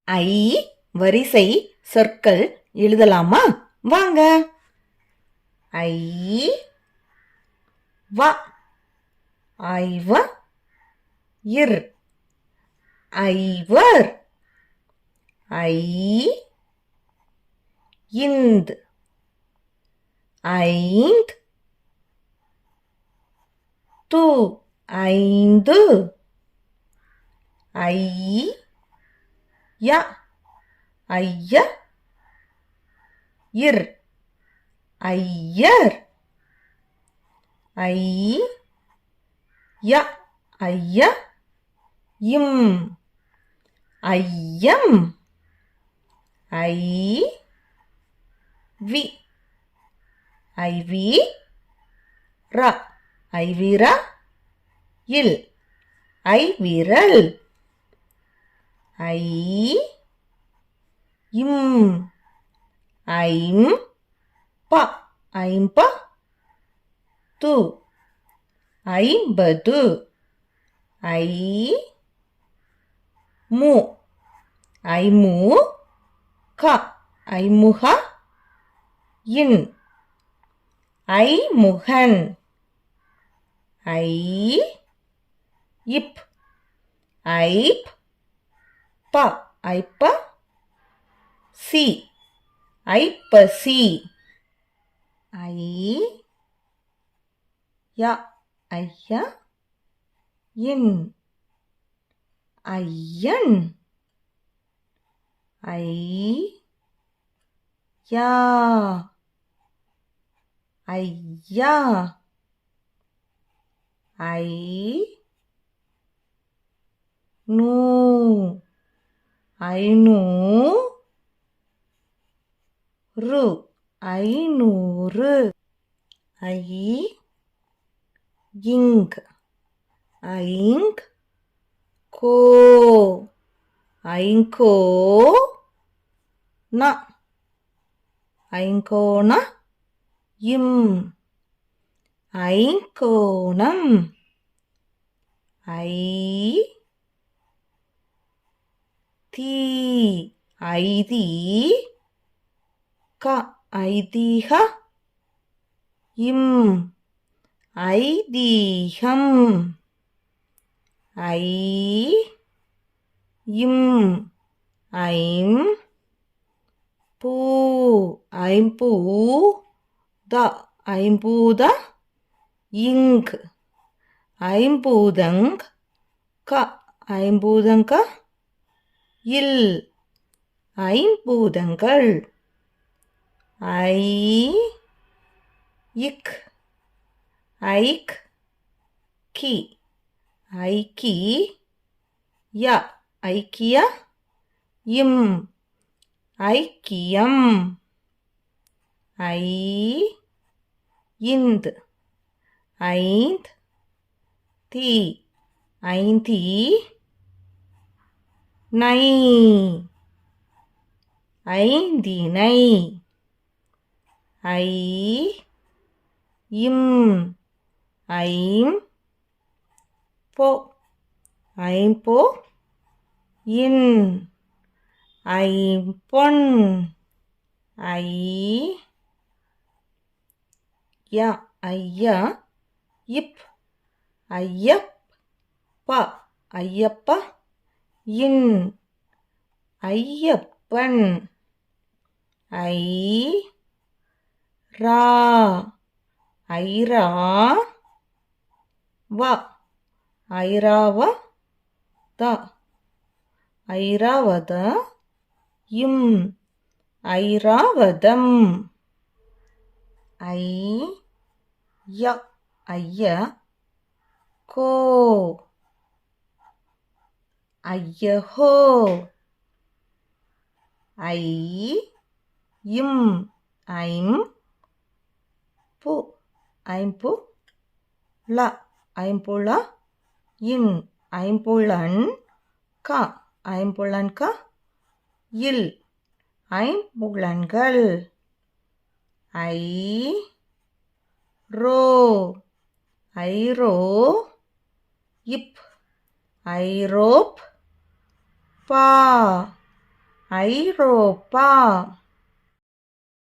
ஐ வரிசை சொற்கள் எழுதலாமா? வாங்க. ஐ வ ஐவ இர் ஐவர் ஐ இந்த் ஐந்த் து ஐந்து ஐ ய ஐய இர் ஐயர் ஐ ய ஐய இம் ஐயம் ஐ வி ஐவி ர ஐவிர இல் ஐவிரல் ஐ இம் ஐம் ப ஐம்ப து ஐம்பது ஐ மு ஐமு க ஐமுக இன் ஐமுகன் ஐ இப் ஐப் ப ஐப்ப சி ஐப்பசி ஐ ய ஐய இன் ஐயன் ஐ யா ஐயா ஐ நூ ஐநூ ரு ஐநூறு ஐ இங்க் ஐங்க் கோ ஐங்கோ ந ஐங்கோண இம் ஐங்கோணம் ஐ தீ ஐதி க ஐதீக இம் ஐதீகம் ஐ இம் ஐம் பூ ஐம்பூ த ஐம்பூத இங்க் ஐம்பூதங் க ஐம்பூதங்க இல் ஐம்பூதங்கள் ஐ இக் ஐக் கி ஐக்கி ய ஐக்கிய இம் ஐக்கியம் ஐ இந்த் ஐந்த் தி ஐந்தி நை ஐந்தினை ஐ இம் ஐம் போ ஐம்போ இன் ஐம்பொன் ஐ ய ஐய இப் ஐயப் ப ஐயப்ப இன் ஐயப்பன் ஐ ரா ஐரா வ ஐராவ த ஐராவத இம் ஐராவதம் ஐ ய ஐய கோ ஐயஹோ ஐ இம் ஐம் பு ஐம்பு ல ஐம்புல இன் ஐம்புலன் க ஐம்புலன் க இல் ஐம்புலன்கள் ஐ ரோ ஐரோ இப் ஐரோப் பா ஐரோப்பா